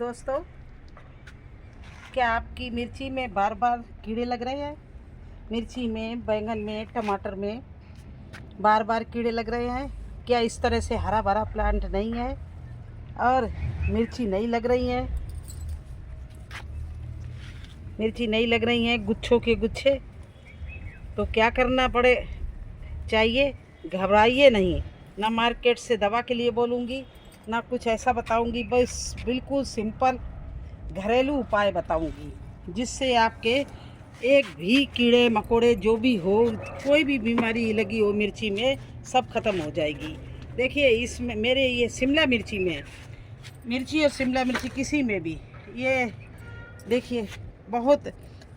दोस्तों, क्या आपकी मिर्ची में बार बार कीड़े लग रहे हैं? मिर्ची में, बैंगन में, टमाटर में बार बार कीड़े लग रहे हैं? क्या इस तरह से हरा भरा प्लांट नहीं है और मिर्ची नहीं लग रही है? मिर्ची नहीं लग रही हैं, गुच्छों के गुच्छे। तो क्या करना पड़े चाहिए? घबराइए नहीं। ना मार्केट से दवा के लिए बोलूँगी, ना कुछ ऐसा बताऊँगी, बस बिल्कुल सिंपल घरेलू उपाय बताऊंगी जिससे आपके एक भी कीड़े मकोड़े जो भी हो, कोई भी बीमारी लगी हो मिर्ची में, सब खत्म हो जाएगी। देखिए, इसमें मेरे ये शिमला मिर्ची में, मिर्ची और शिमला मिर्ची किसी में भी, ये देखिए बहुत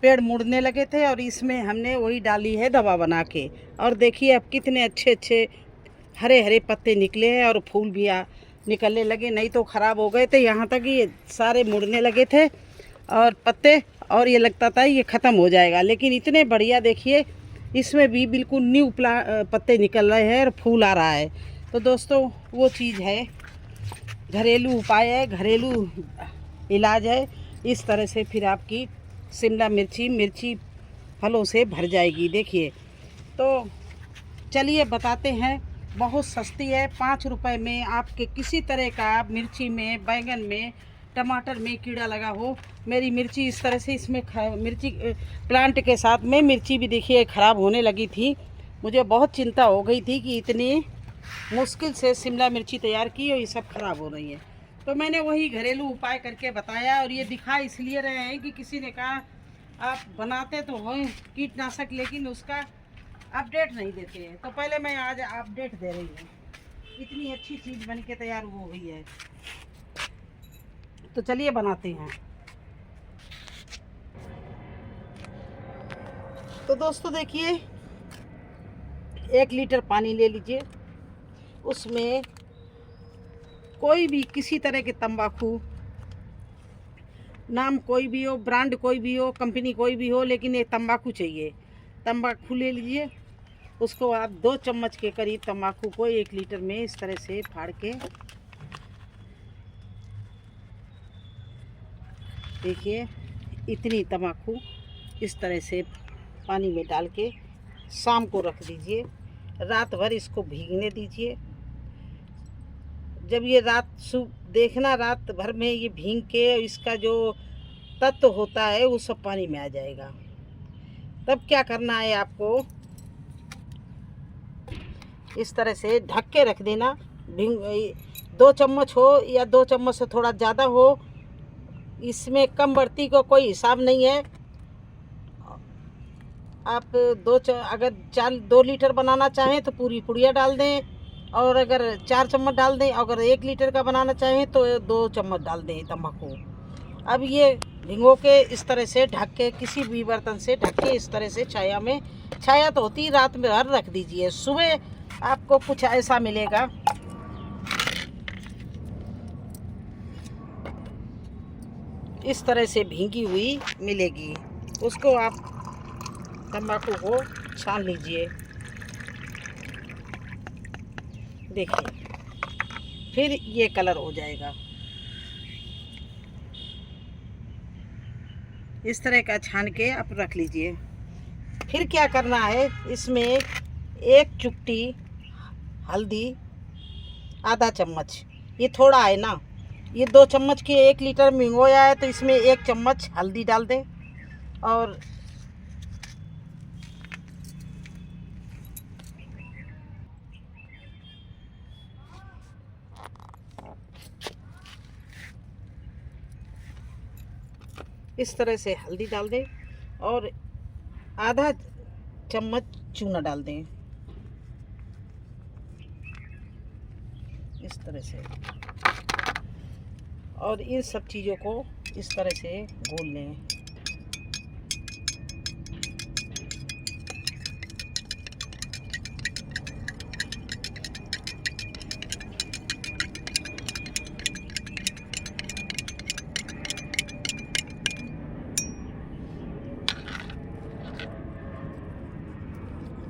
पेड़ मुड़ने लगे थे और इसमें हमने वही डाली है दवा बना के। और देखिए अब कितने अच्छे अच्छे हरे हरे पत्ते निकले हैं और फूल भी निकलने लगे, नहीं तो ख़राब हो गए थे। यहाँ तक ये सारे मुड़ने लगे थे और पत्ते, और ये लगता था ये ख़त्म हो जाएगा, लेकिन इतने बढ़िया देखिए इसमें भी बिल्कुल न्यू पत्ते निकल रहे हैं और फूल आ रहा है। तो दोस्तों, वो चीज़ है, घरेलू उपाय है, घरेलू इलाज है। इस तरह से फिर आपकी शिमला मिर्ची फलों से भर जाएगी। देखिए, तो चलिए बताते हैं। बहुत सस्ती है, 5 रुपए में आपके किसी तरह का मिर्ची में, बैंगन में, टमाटर में कीड़ा लगा हो। मेरी मिर्ची इस तरह से, इसमें मिर्ची प्लांट के साथ में मिर्ची भी देखिए ख़राब होने लगी थी। मुझे बहुत चिंता हो गई थी कि इतनी मुश्किल से शिमला मिर्ची तैयार की और ये सब ख़राब हो रही है। तो मैंने वही घरेलू उपाय करके बताया, और ये दिखा इसलिए रहे हैं कि किसी ने कहा आप बनाते तो हो कीटनाशक, लेकिन उसका अपडेट नहीं देते हैं। तो पहले मैं आज अपडेट दे रही हूँ, इतनी अच्छी चीज़ बन के तैयार हो हुई है। तो चलिए बनाते हैं। तो दोस्तों देखिए, 1 लीटर पानी ले लीजिए, उसमें कोई भी किसी तरह के तंबाकू, नाम कोई भी हो, ब्रांड कोई भी हो, कंपनी कोई भी हो, लेकिन ये तंबाकू चाहिए। तंबाकू ले लीजिए, उसको आप 2 चम्मच के करीब तंबाकू को 1 लीटर में इस तरह से फाड़ के, देखिए इतनी तंबाकू इस तरह से पानी में डाल के शाम को रख दीजिए। रात भर इसको भीगने दीजिए। जब ये देखना रात भर में ये भीग के इसका जो तत्व होता है वो सब पानी में आ जाएगा। तब क्या करना है आपको, इस तरह से ढक के रख देना। 2 चम्मच हो या 2 चम्मच से थोड़ा ज़्यादा हो, इसमें कम बढ़ती का कोई हिसाब नहीं है। आप अगर 2 लीटर बनाना चाहें तो पूरी पुड़िया डाल दें, और अगर 4 चम्मच डाल दें। अगर 1 लीटर का बनाना चाहें तो 2 चम्मच डाल दें तंबाकू। अब ये भिगो के इस तरह से ढक के, किसी भी बर्तन से ढक के इस तरह से छाया में, छाया तो होती रात में भर रख दीजिए। सुबह आपको कुछ ऐसा मिलेगा, इस तरह से भीगी हुई मिलेगी। उसको आप तंबाकू को छान लीजिए। देखिए फिर ये कलर हो जाएगा। इस तरह का छान के आप रख लीजिए। फिर क्या करना है, इसमें 1 चुटकी हल्दी, आधा चम्मच, ये थोड़ा है ना, ये 2 चम्मच के 1 लीटर भिगोया है तो इसमें 1 चम्मच हल्दी डाल दें। और इस तरह से हल्दी डाल दें और आधा चम्मच चूना डाल दें, इस तरह से। और इन सब चीज़ों को इस तरह से घोल लें।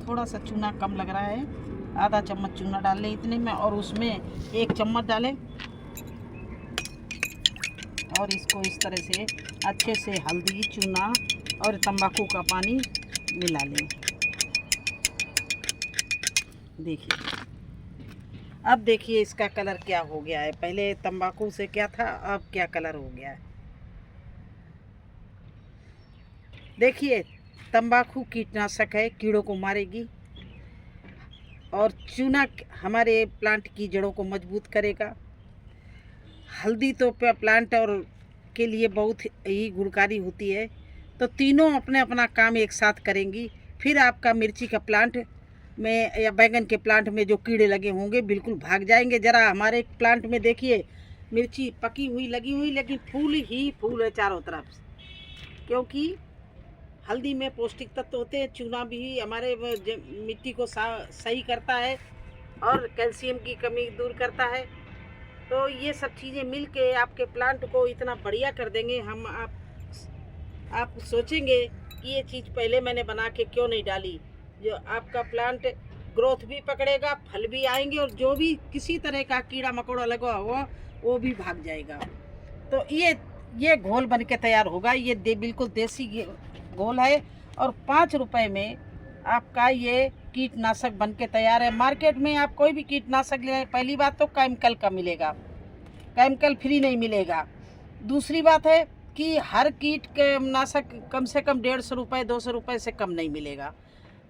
थोड़ा सा चूना कम लग रहा है, आधा चम्मच चूना डाल लें इतने में, और उसमें 1 चम्मच डालें और इसको इस तरह से अच्छे से हल्दी, चूना और तंबाकू का पानी मिला लें। देखिए, अब देखिए इसका कलर क्या हो गया है। पहले तंबाकू से क्या था, अब क्या कलर हो गया है। देखिए, तंबाकू कीटनाशक है, कीड़ों को मारेगी, और चूना हमारे प्लांट की जड़ों को मजबूत करेगा। हल्दी तो प्लांट और के लिए बहुत ही गुणकारी होती है। तो तीनों अपने अपना काम एक साथ करेंगी। फिर आपका मिर्ची का प्लांट में या बैंगन के प्लांट में जो कीड़े लगे होंगे बिल्कुल भाग जाएंगे। ज़रा हमारे प्लांट में देखिए, मिर्ची पकी हुई लगी हुई, लेकिन फूल ही फूल है चारों तरफ, क्योंकि हल्दी में पौष्टिक तत्व होते हैं। चूना भी हमारे मिट्टी को सही करता है और कैल्शियम की कमी दूर करता है। तो ये सब चीज़ें मिल के आपके प्लांट को इतना बढ़िया कर देंगे। आप सोचेंगे कि ये चीज़ पहले मैंने बना के क्यों नहीं डाली। जो आपका प्लांट ग्रोथ भी पकड़ेगा, फल भी आएंगे, और जो भी किसी तरह का कीड़ा मकोड़ा लगा हुआ वो भी भाग जाएगा। तो ये घोल बन के तैयार होगा। ये बिल्कुल देसी घोल है, और 5 रुपए में आपका ये कीटनाशक बन के तैयार है। मार्केट में आप कोई भी कीटनाशक ले, पहली बात तो केमिकल का मिलेगा, केमिकल फ्री नहीं मिलेगा। दूसरी बात है कि हर कीटनाशक कम से कम 150 रुपये 200 रुपये से कम नहीं मिलेगा।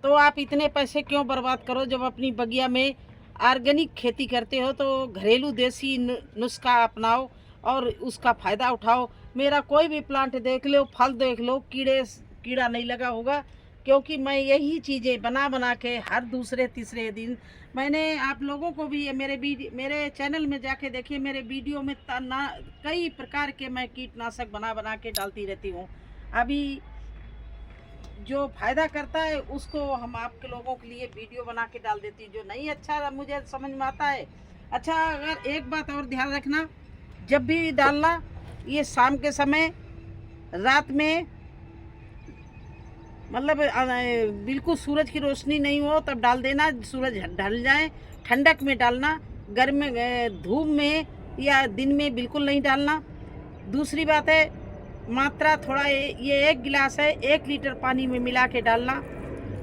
तो आप इतने पैसे क्यों बर्बाद करो, जब अपनी बगिया में ऑर्गेनिक खेती करते हो तो घरेलू देसी नुस्खा अपनाओ और उसका फ़ायदा उठाओ। मेरा कोई भी प्लांट देख लो, फल देख लो, कीड़ा नहीं लगा होगा, क्योंकि मैं यही चीज़ें बना के हर दूसरे तीसरे दिन मैंने आप लोगों को भी मेरे चैनल में जाके देखिए, मेरे वीडियो में कई प्रकार के मैं कीटनाशक बना के डालती रहती हूँ। अभी जो फ़ायदा करता है उसको हम आपके लोगों के लिए वीडियो बना के डाल देती हूँ। जो नहीं अच्छा मुझे समझ में आता है। अच्छा, अगर एक बात और ध्यान रखना, जब भी डालना ये शाम के समय, रात में, मतलब बिल्कुल सूरज की रोशनी नहीं हो तब डाल देना। सूरज ढल जाए, ठंडक में डालना, गर्म धूप में या दिन में बिल्कुल नहीं डालना। दूसरी बात है, मात्रा थोड़ा, ये 1 गिलास है, 1 लीटर पानी में मिला के डालना।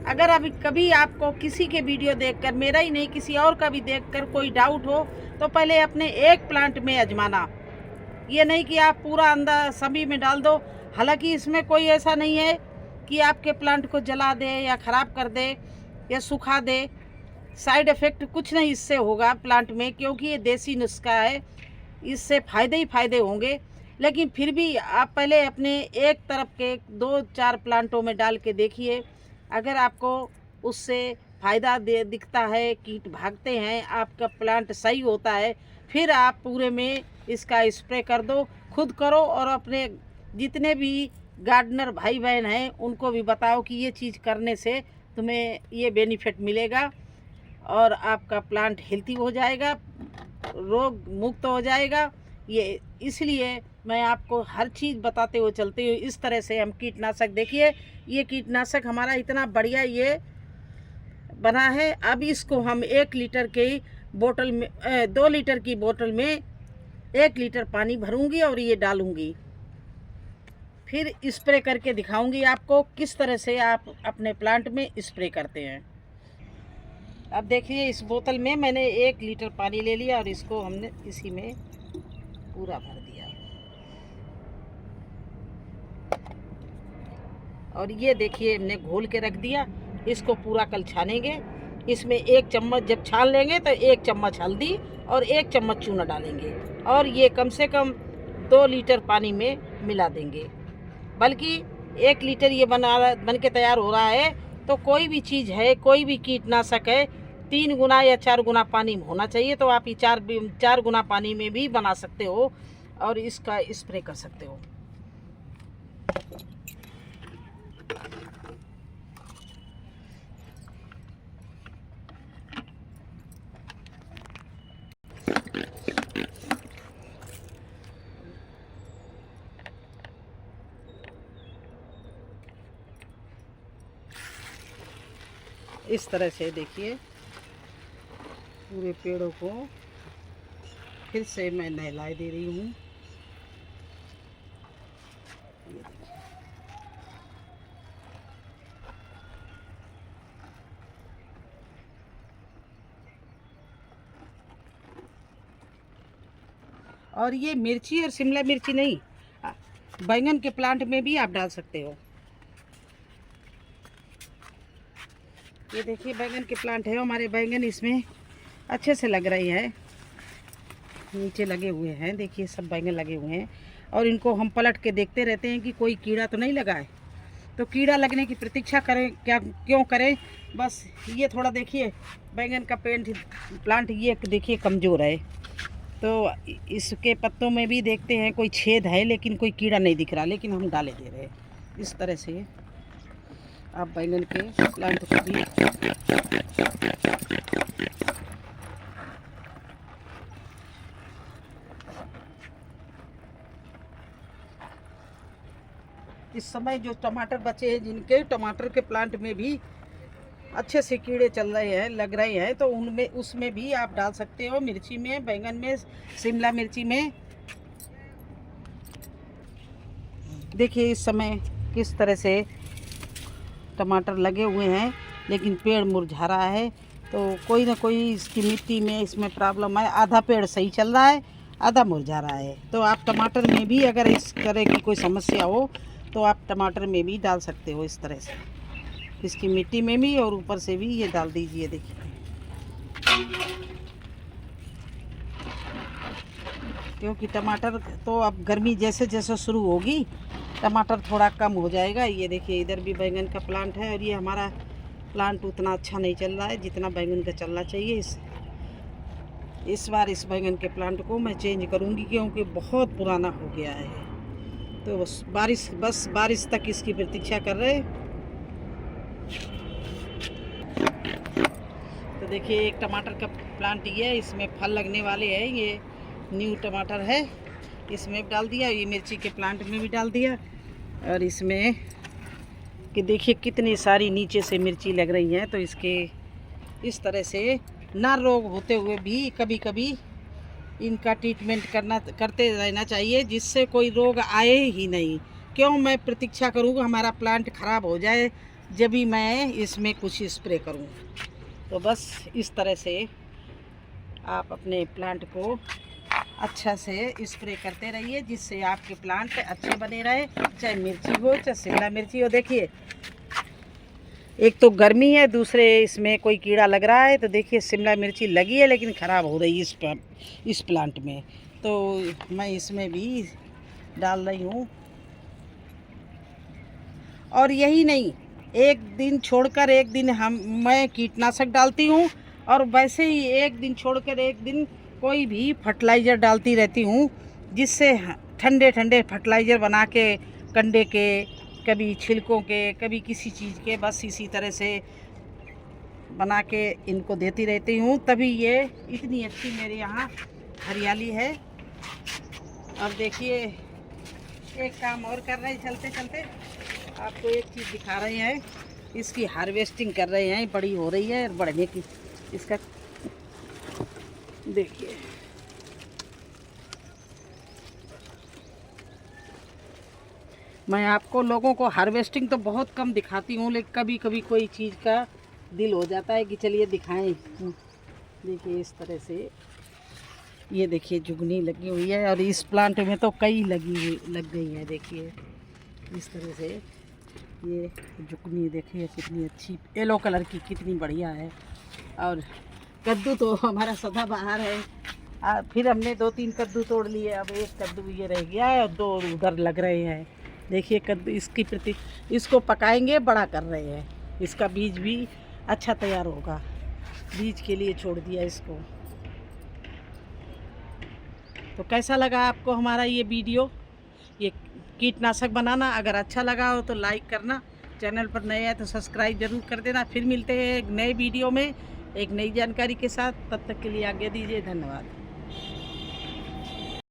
अगर अभी कभी आपको किसी के वीडियो देखकर, मेरा ही नहीं किसी और का भी देखकर कोई डाउट हो, तो पहले अपने एक प्लांट में आजमाना। ये नहीं कि आप पूरा अंदर सभी में डाल दो। हालांकि इसमें कोई ऐसा नहीं है कि आपके प्लांट को जला दे या ख़राब कर दे या सुखा दे। साइड इफ़ेक्ट कुछ नहीं इससे होगा प्लांट में, क्योंकि ये देसी नुस्खा है, इससे फ़ायदे ही फ़ायदे होंगे। लेकिन फिर भी आप पहले अपने एक तरफ के 2-4 प्लांटों में डाल के देखिए। अगर आपको उससे फ़ायदा दिखता है, कीट भागते हैं, आपका प्लांट सही होता है, फिर आप पूरे में इसका स्प्रे कर दो। खुद करो और अपने जितने भी गार्डनर भाई बहन हैं उनको भी बताओ कि ये चीज़ करने से तुम्हें ये बेनिफिट मिलेगा और आपका प्लांट हेल्थी हो जाएगा, रोग मुक्त हो जाएगा। ये इसलिए मैं आपको हर चीज़ बताते हुए चलती हूँ। इस तरह से हम कीटनाशक, देखिए ये कीटनाशक हमारा इतना बढ़िया ये बना है। अब इसको हम 1 लीटर की बोतल में 2 लीटर की बोतल में 1 लीटर पानी भरूंगी और ये डालूंगी, फिर स्प्रे करके दिखाऊंगी आपको किस तरह से आप अपने प्लांट में स्प्रे करते हैं। अब देखिए, इस बोतल में मैंने 1 लीटर पानी ले लिया और इसको हमने इसी में पूरा भर दिया। और ये देखिए हमने घोल के रख दिया। इसको पूरा कल छानेंगे। इसमें 1 चम्मच जब छान लेंगे तो 1 चम्मच हल्दी और 1 चम्मच चूना डालेंगे, और ये कम से कम 2 लीटर पानी में मिला देंगे। बल्कि 1 लीटर ये बन के तैयार हो रहा है, तो कोई भी चीज़ है, कोई भी कीटनाशक है, 3 गुना या 4 गुना पानी होना चाहिए। तो आप ये 4 गुना पानी में भी बना सकते हो और इसका स्प्रे कर सकते हो। इस तरह से देखिए पूरे पेड़ों को फिर से मैं नहला दे रही हूँ। और ये मिर्ची और शिमला मिर्ची नहीं, बैंगन के प्लांट में भी आप डाल सकते हो। ये देखिए बैंगन के प्लांट है हमारे। बैंगन इसमें अच्छे से लग रही है, नीचे लगे हुए हैं, देखिए सब बैंगन लगे हुए हैं। और इनको हम पलट के देखते रहते हैं कि कोई कीड़ा तो नहीं लगा है। तो कीड़ा लगने की प्रतीक्षा करें क्या, क्यों करें। बस ये थोड़ा देखिए बैंगन का प्लांट ये देखिए कमज़ोर है, तो इसके पत्तों में भी देखते हैं कोई छेद है, लेकिन कोई कीड़ा नहीं दिख रहा, लेकिन हम डाले दे रहे हैं। इस तरह से आप बैंगन के प्लांट को भी इस समय जो टमाटर बचे हैं, जिनके टमाटर के प्लांट में भी अच्छे से कीड़े चल रहे हैं, लग रहे हैं, तो उनमें उसमें भी आप डाल सकते हो। मिर्ची में, बैंगन में, शिमला मिर्ची में। देखिए इस समय किस तरह से टमाटर लगे हुए हैं, लेकिन पेड़ मुरझा रहा है। तो कोई ना कोई इसकी मिट्टी में इसमें प्रॉब्लम है। आधा पेड़ सही चल रहा है, आधा मुरझा रहा है। तो आप टमाटर में भी अगर इस तरह की कोई समस्या हो तो आप टमाटर में भी डाल सकते हो। इस तरह से इसकी मिट्टी में भी और ऊपर से भी ये डाल दीजिए। देखिए क्योंकि टमाटर तो अब गर्मी जैसे जैसे शुरू होगी टमाटर थोड़ा कम हो जाएगा। ये देखिए इधर भी बैंगन का प्लांट है, और ये हमारा प्लांट उतना अच्छा नहीं चल रहा है जितना बैंगन का चलना चाहिए। इस बार इस बैंगन के प्लांट को मैं चेंज करूँगी, क्योंकि बहुत पुराना हो गया है। तो बस बारिश तक इसकी प्रतीक्षा कर रहे। तो देखिए एक टमाटर का प्लांट ये है, इसमें फल लगने वाले हैं। ये न्यू टमाटर है, इसमें डाल दिया। ये मिर्ची के प्लांट में भी डाल दिया। और इसमें कि देखिए कितनी सारी नीचे से मिर्ची लग रही हैं। तो इसके इस तरह से ना रोग होते हुए भी कभी कभी इनका ट्रीटमेंट करते रहना चाहिए, जिससे कोई रोग आए ही नहीं। क्यों मैं प्रतीक्षा करूँ हमारा प्लांट ख़राब हो जाए जब भी मैं इसमें कुछ स्प्रे करूँ। तो बस इस तरह से आप अपने प्लांट को अच्छा से स्प्रे करते रहिए, जिससे आपके प्लांट अच्छे बने रहे, चाहे मिर्ची हो चाहे शिमला मिर्ची हो। देखिए एक तो गर्मी है, दूसरे इसमें कोई कीड़ा लग रहा है। तो देखिए शिमला मिर्ची लगी है लेकिन ख़राब हो रही है इस प्लांट में। तो मैं इसमें भी डाल रही हूँ। और यही नहीं, एक दिन छोड़कर एक दिन मैं कीटनाशक डालती हूँ, और वैसे ही एक दिन छोड़कर एक दिन कोई भी फर्टिलाइज़र डालती रहती हूँ, जिससे ठंडे ठंडे फर्टिलाइज़र बना के कंडे के, कभी छिलकों के, कभी किसी चीज़ के, बस इसी तरह से बना के इनको देती रहती हूँ। तभी ये इतनी अच्छी मेरे यहाँ हरियाली है। और देखिए एक काम और कर रहे हैं, चलते चलते आपको एक चीज़ दिखा रहे हैं। इसकी हार्वेस्टिंग कर रहे हैं, बड़ी हो रही है बढ़ने की। इसका देखिए मैं आपको लोगों को हार्वेस्टिंग तो बहुत कम दिखाती हूँ, लेकिन कभी कभी कोई चीज़ का दिल हो जाता है कि चलिए दिखाएं। देखिए इस तरह से ये देखिए जुगनी लगी हुई है, और इस प्लांट में तो कई लग गई है। देखिए इस तरह से ये जुगनी देखिए कितनी अच्छी येलो कलर की, कितनी बढ़िया है। और कद्दू तो हमारा सदाबहार है। फिर हमने 2-3 कद्दू तोड़ लिए, अब एक कद्दू ये रह गया है और 2 उधर लग रहे हैं। देखिए कद्दू इसको पकाएंगे, बड़ा कर रहे हैं। इसका बीज भी अच्छा तैयार होगा, बीज के लिए छोड़ दिया इसको। तो कैसा लगा आपको हमारा ये वीडियो, ये कीटनाशक बनाना? अगर अच्छा लगा हो तो लाइक करना, चैनल पर नए हैं तो सब्सक्राइब जरूर कर देना। फिर मिलते हैं एक नए वीडियो में एक नई जानकारी के साथ। तब तक के लिए आज्ञा दीजिए, धन्यवाद।